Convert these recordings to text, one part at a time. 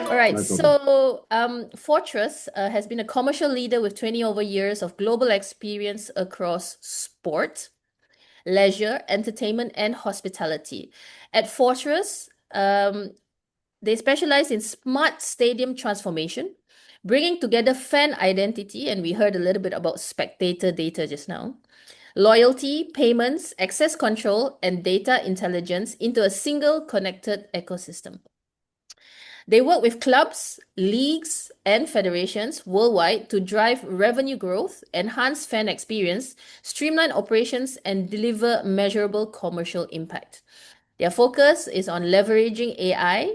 All right, No problem. so Fortress has been a commercial leader with 20 over years of global experience across sport, leisure, entertainment, and hospitality. At Fortress, they specialize in smart stadium transformation, bringing together fan identity, and we heard a little bit about spectator data just now, loyalty, payments, access control, and data intelligence into a single connected ecosystem. They work with clubs, leagues, and federations worldwide to drive revenue growth, enhance fan experience, streamline operations, and deliver measurable commercial impact. Their focus is on leveraging AI,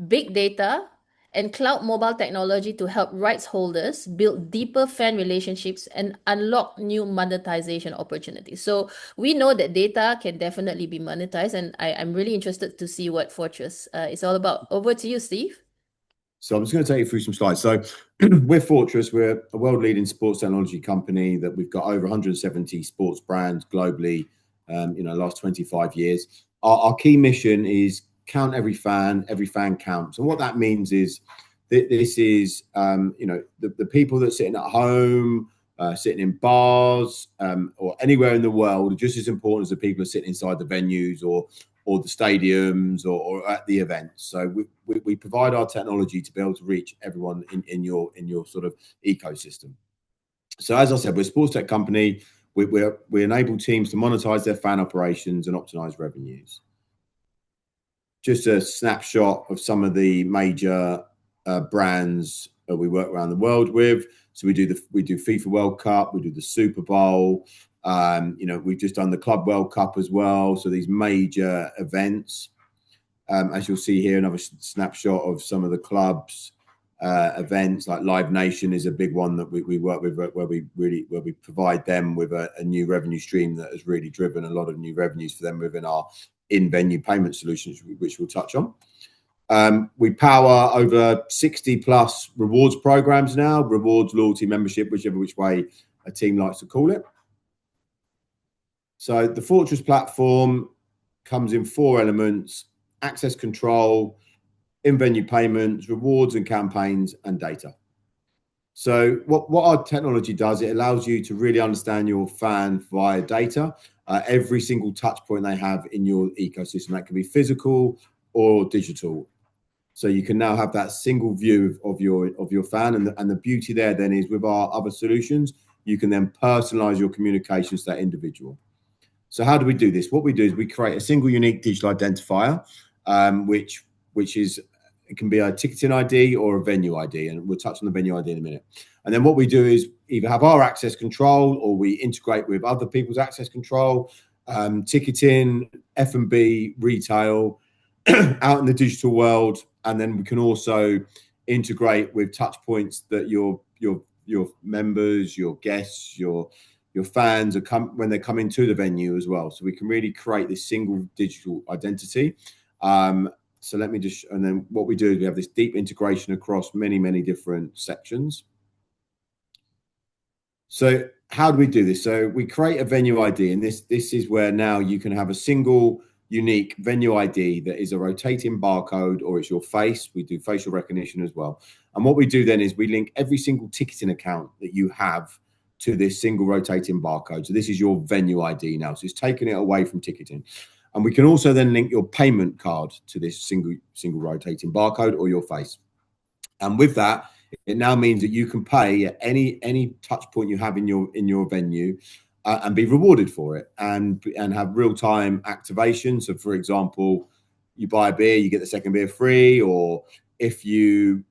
big data, and cloud mobile technology to help rights holders build deeper fan relationships and unlock new monetization opportunities. So we know that data can definitely be monetized, and I'm really interested to see what Fortress is all about. Over to you, Steve. So I'm just going to take you through some slides. So we're Fortress. We're a world-leading sports technology company that we've got over 170 sports brands globally, last 25 years. Our key mission is count every fan counts. And what that means is that this is, the people that are sitting at home, sitting in bars or anywhere in the world are just as important as the people who are sitting inside the venues or the stadiums or at the events. So we provide our technology to be able to reach everyone in your sort of ecosystem. So as I said, we're a sports tech company. We enable teams to monetize their fan operations and optimize revenues. Just a snapshot of some of the major brands that we work around the world with. So we do FIFA World Cup, we do the Super Bowl. We've just done the Club World Cup as well. So these major events, as you'll see here, another snapshot of some of the clubs events like Live Nation is a big one that we work with, where we provide them with a new revenue stream that has really driven a lot of new revenues for them within our in-venue payment solutions, which we'll touch on. We power over 60 plus rewards programs now, rewards, loyalty, membership, which way a team likes to call it. So the Fortress platform comes in 4 elements: access control, in-venue payments, rewards and campaigns, and data. So what our technology does, it allows you to really understand your fan via data, every single touch point they have in your ecosystem. That can be physical or digital. So you can now have that single view of your fan, and the beauty there then is with our other solutions, you can then personalize your communications to that individual. So how do we do this? What we do is we create a single unique digital identifier, which is, it can be a ticketing ID or a venue ID, and we'll touch on the venue ID in a minute. And then what we do is either have our access control or we integrate with other people's access control, ticketing, F&B, retail, out in the digital world. And then we can also integrate with touch points that your members, your guests, your fans are when they come into the venue as well. So we can really create this single digital identity. So let me just, and then what we do is we have this deep integration across many, many different sections. So how do we do this? So we create a venue ID, and this is where now you can have a single unique venue ID that is a rotating barcode, or it's your face. We do facial recognition as well. And what we do then is we link every single ticketing account that you have to this single rotating barcode. So this is your venue ID now. So it's taking it away from ticketing. And we can also then link your payment card to this single rotating barcode or your face. And with that, it now means that you can pay at any touch point you have in your venue and be rewarded for it, and have real-time activation. So for example, you buy a beer, you get the second beer free, or if you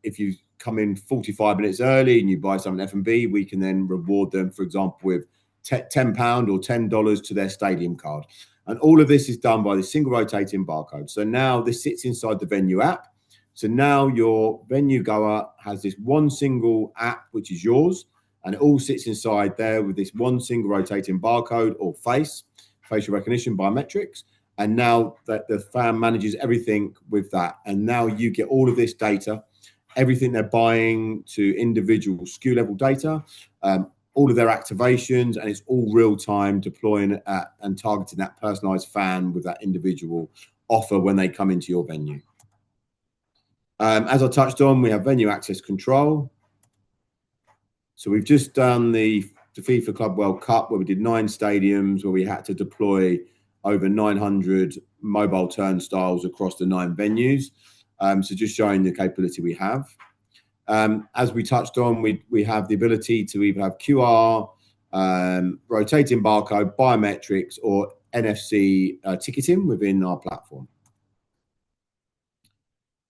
come in 45 minutes early and you buy something F&B, we can then reward them, for example, with £10 or $10 to their stadium card. And all of this is done by this single rotating barcode. So now this sits inside the venue app. So now your venue goer has this one single app, which is yours, and it all sits inside there with this one single rotating barcode or facial recognition biometrics. And now that the fan manages everything with that. And now you get all of this data, everything they're buying to individual SKU level data, all of their activations, and it's all real time deploying and targeting that personalized fan with that individual offer when they come into your venue. As I touched on, we have venue access control. So we've just done the FIFA Club World Cup, where we did 9 stadiums, where we had to deploy over 900 mobile turnstiles across the 9 venues. So just showing the capability we have. As we touched on, we have the ability to either have QR, rotating barcode, biometrics, or NFC ticketing within our platform.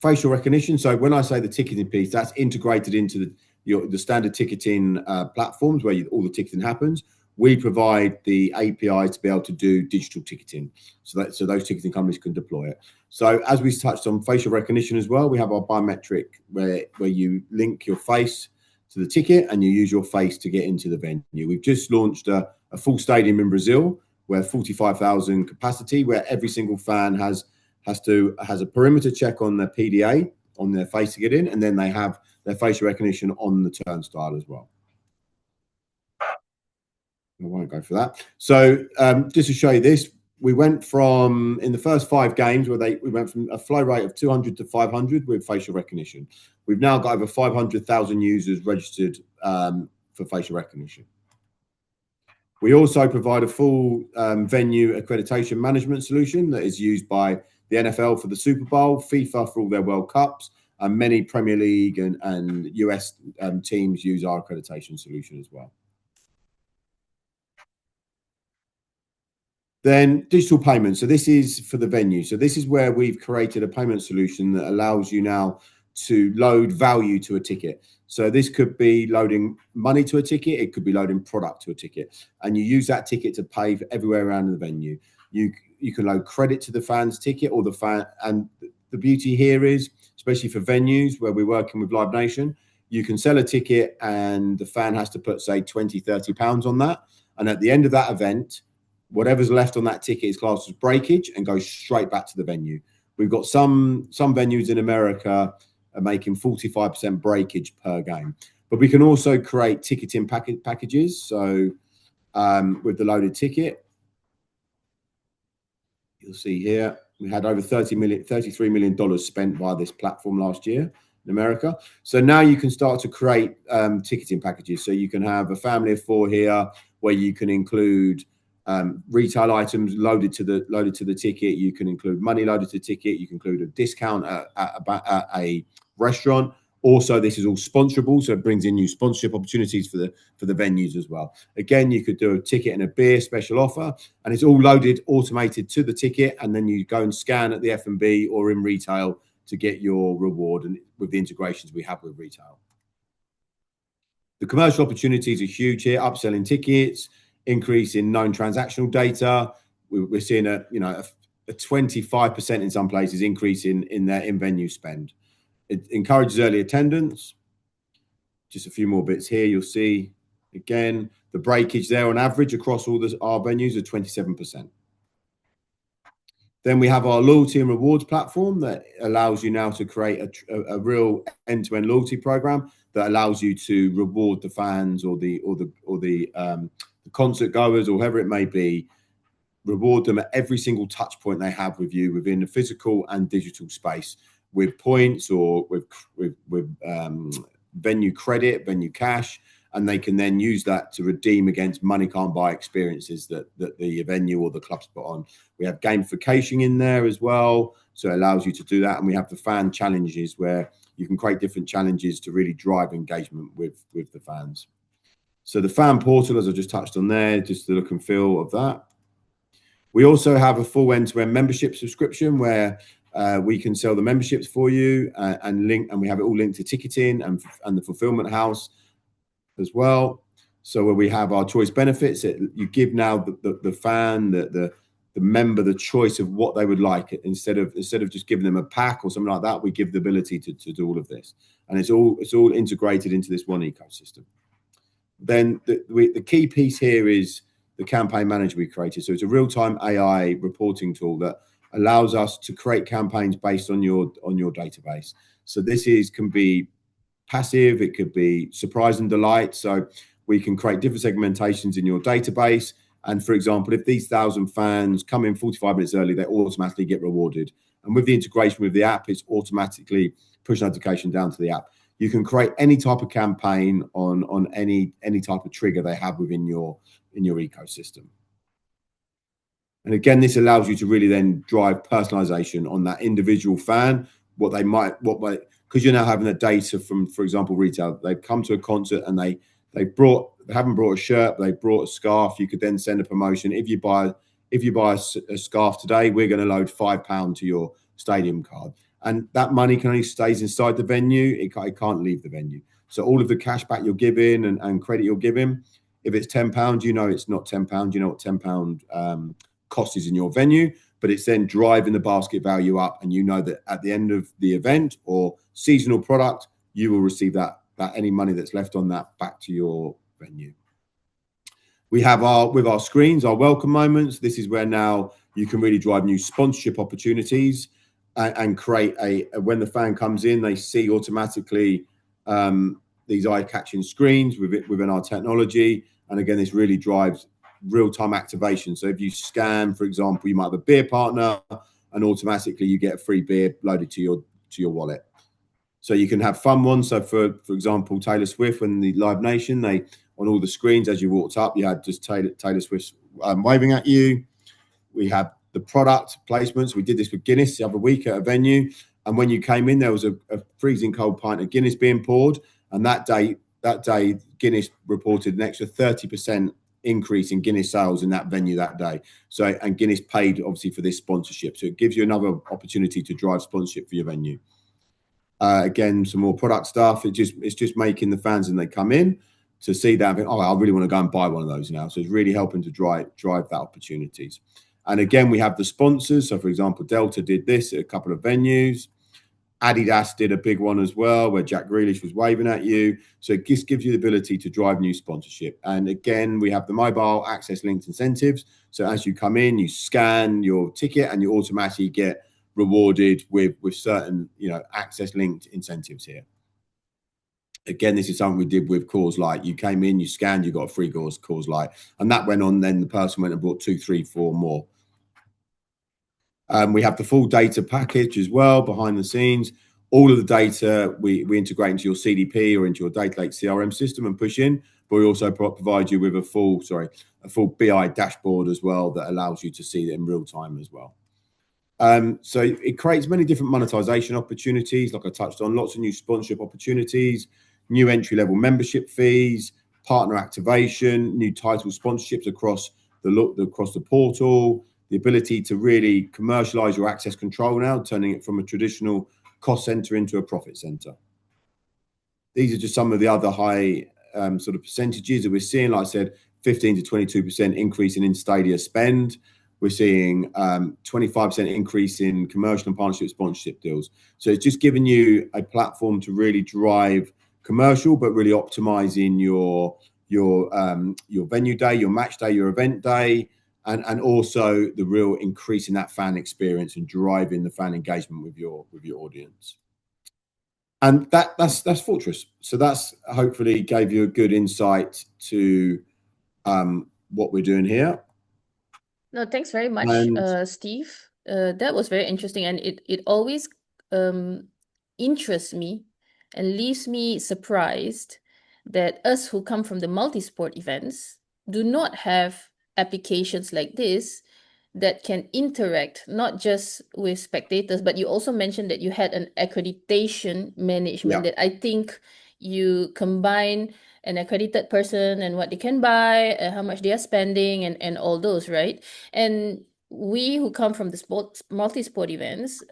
Facial recognition. So when I say the ticketing piece, that's integrated into the standard ticketing platforms where all the ticketing happens. We provide the APIs to be able to do digital ticketing, so those ticketing companies can deploy it. So as we touched on facial recognition as well, we have our biometric where you link your face to the ticket and you use your face to get into the venue. We've just launched a full stadium in Brazil, where 45,000 capacity, where every single fan has a perimeter check on their PDA on their face to get in, and then they have their facial recognition on the turnstile as well. I won't go for that. So just to show you this, we went from, in the first 5 games, where we went from a flow rate of 200 to 500 with facial recognition. We've now got over 500,000 users registered for facial recognition. We also provide a full venue accreditation management solution that is used by the NFL for the Super Bowl, FIFA for all their World Cups, and many Premier League and US teams use our accreditation solution as well. Then digital payments. So this is for the venue. So this is where we've created a payment solution that allows you now to load value to a ticket. So this could be loading money to a ticket. It could be loading product to a ticket. And you use that ticket to pay for everywhere around the venue. You can load credit to the fan's ticket or the fan. And the beauty here is, especially for venues where we're working with Live Nation, you can sell a ticket and the fan has to put, say, 20, 30 pounds on that. And at the end of that event, whatever's left on that ticket is classed as breakage and goes straight back to the venue. We've got some venues in America are making 45% breakage per game. But we can also create ticketing packages. So with the loaded ticket, you'll see here, we had over $33 million spent by this platform last year in America. So now you can start to create ticketing packages. So you can have a family of 4 here where you can include retail items loaded to the ticket. You can include money loaded to the ticket. You can include a discount at a restaurant. Also, this is all sponsorable, so it brings in new sponsorship opportunities for the venues as well. Again, you could do a ticket and a beer special offer, and it's all loaded, automated to the ticket, and then you go and scan at the F&B or in retail to get your reward, and with the integrations we have with retail. The commercial opportunities are huge here, upselling tickets, increase in known transactional data. We're seeing a 25% in some places increase in their in-venue spend. It encourages early attendance. Just a few more bits here. You'll see, again, the breakage there on average across all our venues are 27%. Then we have our loyalty and rewards platform that allows you now to create a real end-to-end loyalty program that allows you to reward the fans or the concert goers or whoever it may be, reward them at every single touch point they have with you within the physical and digital space, with points or with venue credit, venue cash, and they can then use that to redeem against money can't buy experiences that the venue or the club's put on. We have gamification in there as well, so it allows you to do that. And we have the fan challenges where you can create different challenges to really drive engagement with the fans. So the fan portal, as I just touched on there, just the look and feel of that. We also have a full end-to-end membership subscription where we can sell the memberships for you and we have it all linked to ticketing and the fulfillment house as well. So where we have our choice benefits, you give now the fan, the member, the choice of what they would like. Instead of just giving them a pack or something like that, we give the ability to do all of this, and it's all integrated into this one ecosystem. Then the key piece here is the campaign manager we created. So it's a real-time AI reporting tool that allows us to create campaigns based on your database. So this can be passive, it could be surprise and delight. So we can create different segmentations in your database. And for example, if these 1,000 fans come in 45 minutes early, they automatically get rewarded. And with the integration with the app, it's automatically push notification down to the app. You can create any type of campaign on any type of trigger they have within your ecosystem. And again, this allows you to really then drive personalization on that individual fan, because you're now having the data from, for example, retail. They've come to a concert and they haven't brought a shirt, they brought a scarf. You could then send a promotion. If you buy a scarf today, we're going to load £5 to your stadium card, and that money can only stays inside the venue. It can't leave the venue. So all of the cash back you're giving and credit you're giving, if it's £10, you know it's not £10. You know what £10 cost is in your venue, but it's then driving the basket value up, and you know that at the end of the event or seasonal product, you will receive that any money that's left on that back to your venue. We have with our screens, our welcome moments. This is where now you can really drive new sponsorship opportunities and create when the fan comes in, they see automatically these eye-catching screens within our technology. And again, this really drives real-time activation. So if you scan, for example, you might have a beer partner, and automatically you get a free beer loaded to your wallet. So you can have fun ones. So for example, Taylor Swift and the Live Nation, they on all the screens as you walked up, you had just Taylor Swift waving at you. We have the product placements. We did this with Guinness the other week at a venue, and when you came in, there was a freezing cold pint of Guinness being poured, and that day Guinness reported an extra 30% increase in Guinness sales in that venue that day. So, and Guinness paid obviously for this sponsorship, so it gives you another opportunity to drive sponsorship for your venue. Again, some more product stuff. It's just making the fans, and they come in to see that, oh, I really want to go and buy one of those now. So it's really helping to drive that opportunities. And again, we have the sponsors. So for example, Delta did this at a couple of venues. Adidas did a big one as well, where Jack Grealish was waving at you. So it just gives you the ability to drive new sponsorship. And again, we have the mobile access linked incentives. So as you come in, you scan your ticket and you automatically get rewarded with certain, access linked incentives here. Again, this is something we did with Coors Light. You came in, you scanned, you got a free Coors Light, and that went on. Then the person went and bought 2, 3, 4 more. We have the full data package as well behind the scenes. All of the data we integrate into your CDP or into your data lake CRM system and push in, but we also provide you with a full BI dashboard as well that allows you to see it in real time as well. So it creates many different monetization opportunities, like I touched on, lots of new sponsorship opportunities, new entry-level membership fees, partner activation, new title sponsorships across the portal, the ability to really commercialize your access control now, turning it from a traditional cost center into a profit center. These are just some of the other high sort of percentages that we're seeing. Like I said, 15 to 22% increase in in-stadia spend. We're seeing 25% increase in commercial and partnership sponsorship deals. So it's just giving you a platform to really drive commercial, but really optimizing your venue day, your match day, your event day, and also the real increase in that fan experience and driving the fan engagement with your audience. And that's Fortress. So that's hopefully gave you a good insight to what we're doing here. No, thanks very much, Steve. That was very interesting, and it always interests me and leaves me surprised that us who come from the multi-sport events do not have applications like this that can interact not just with spectators, but you also mentioned that you had an accreditation management that I think you combine an accredited person and what they can buy, how much they are spending, and all those, right? And we who come from the multi-sport events,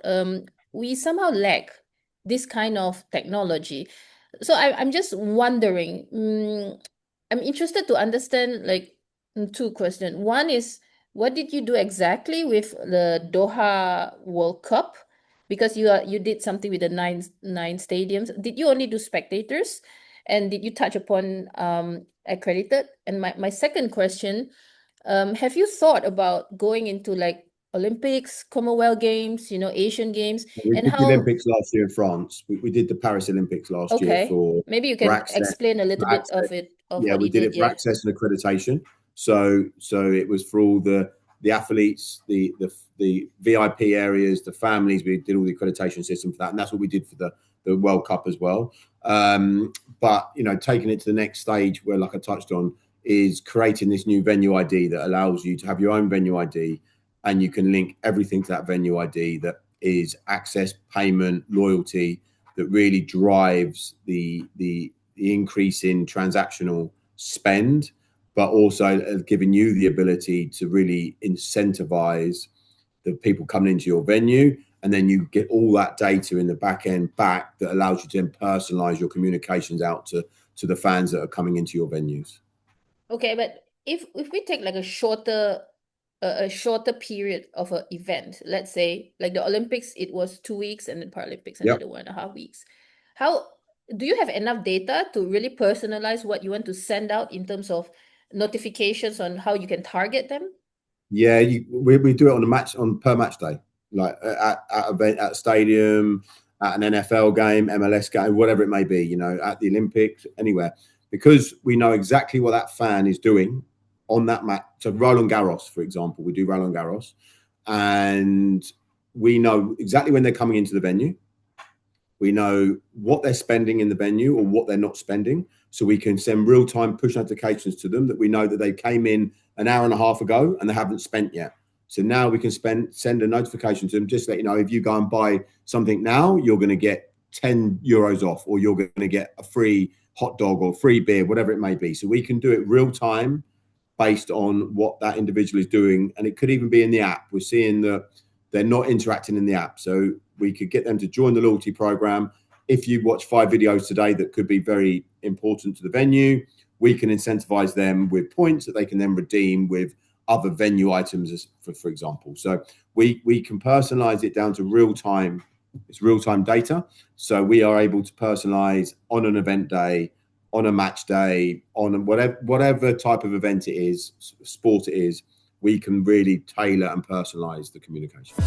we somehow lack this kind of technology. So I'm just wondering, I'm interested to understand like 2 questions. One is, what did you do exactly with the Doha World Cup? Because you did something with the nine stadiums. Did you only do spectators? And did you touch upon accredited? And my second question, have you thought about going into like Olympics, Commonwealth Games, Asian Games? We did the Olympics last year in France. We did the Paris Olympics last year for maybe you can explain a little bit of it. We did it for access and accreditation. So it was for all the the athletes, the VIP areas, the families. We did all the accreditation system for that, and that's what we did for the World Cup as well. But you know, taking it to the next stage, where, like I touched on, is creating this new venue ID that allows you to have your own venue ID, and you can link everything to that venue ID. That is access, payment, loyalty, that really drives the increase in transactional spend, but also giving you the ability to really incentivize the people coming into your venue. And then you get all that data in the back end back that allows you to then personalize your communications out to the fans that are coming into your venues. Okay, but if we take like a shorter period of an event, let's say like the Olympics, it was 2 weeks, and then Paralympics another 1.5 weeks. How do you have enough data to really personalize what you want to send out in terms of notifications on how you can target them? Yeah, we do it on per match day, like at a stadium, at an NFL game, MLS game, whatever it may be, you know, at the Olympics, anywhere, because we know exactly what that fan is doing on that match. So Roland Garros, for example, we do Roland Garros, and we know exactly when they're coming into the venue. We know what they're spending in the venue or what they're not spending. So we can send real-time push notifications to them that we know that they came in an hour and a half ago and they haven't spent yet. So now we can send a notification to them, just to let you know, if you go and buy something now, you're going to get 10 euros off, or you're going to get a free hot dog or free beer, whatever it may be. So we can do it real time based on what that individual is doing. And it could even be in the app. We're seeing that they're not interacting in the app. So we could get them to join the loyalty program. If you watch 5 videos today that could be very important to the venue, we can incentivize them with points that they can then redeem with other venue items, for example. So we can personalize it down to real time. It's real time data. So we are able to personalize on an event day, on a match day, on whatever type of event it is, sport it is. We can really tailor and personalize the communication.